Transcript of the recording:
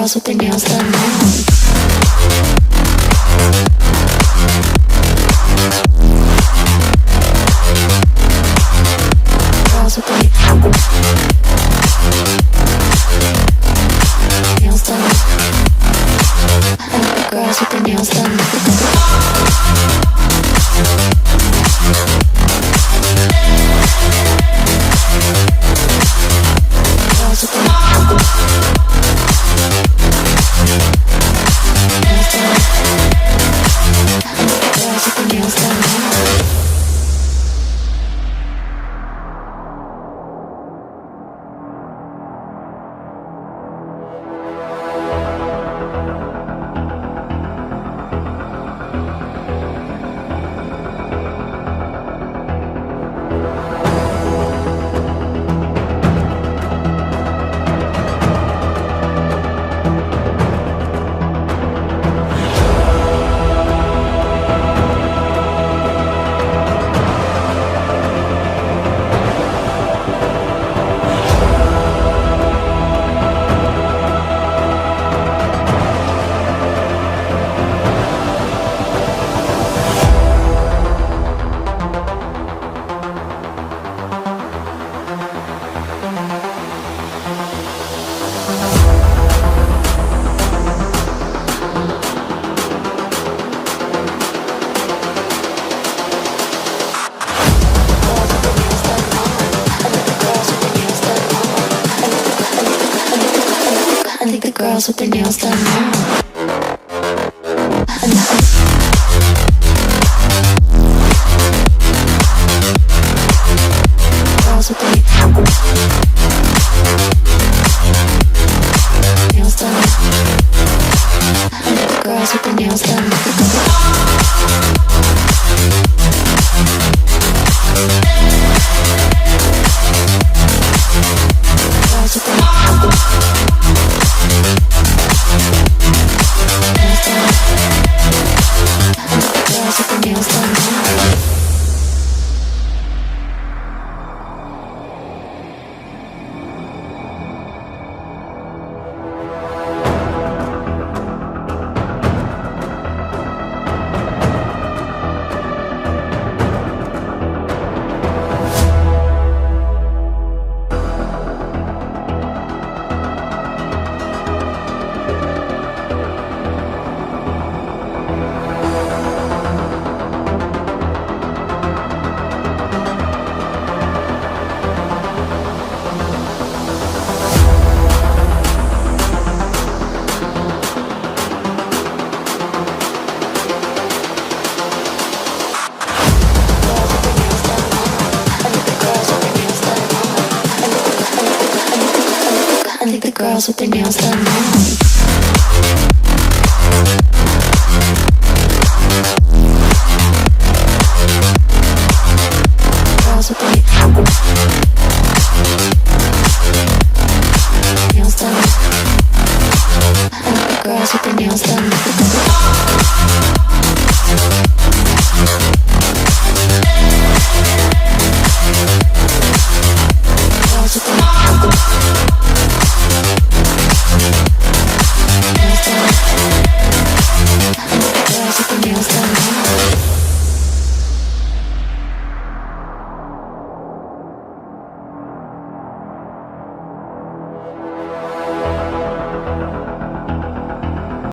girls with their nails done now. Girls with their nails done. I like the girls with their nails done. Girls with their nails done. Girls with their nails done now. I think the girls with their nails done now. Girls with their nails done. I think the girls with their nails done. Girls with their girls with their nails done now. I think the girls with their nails done now.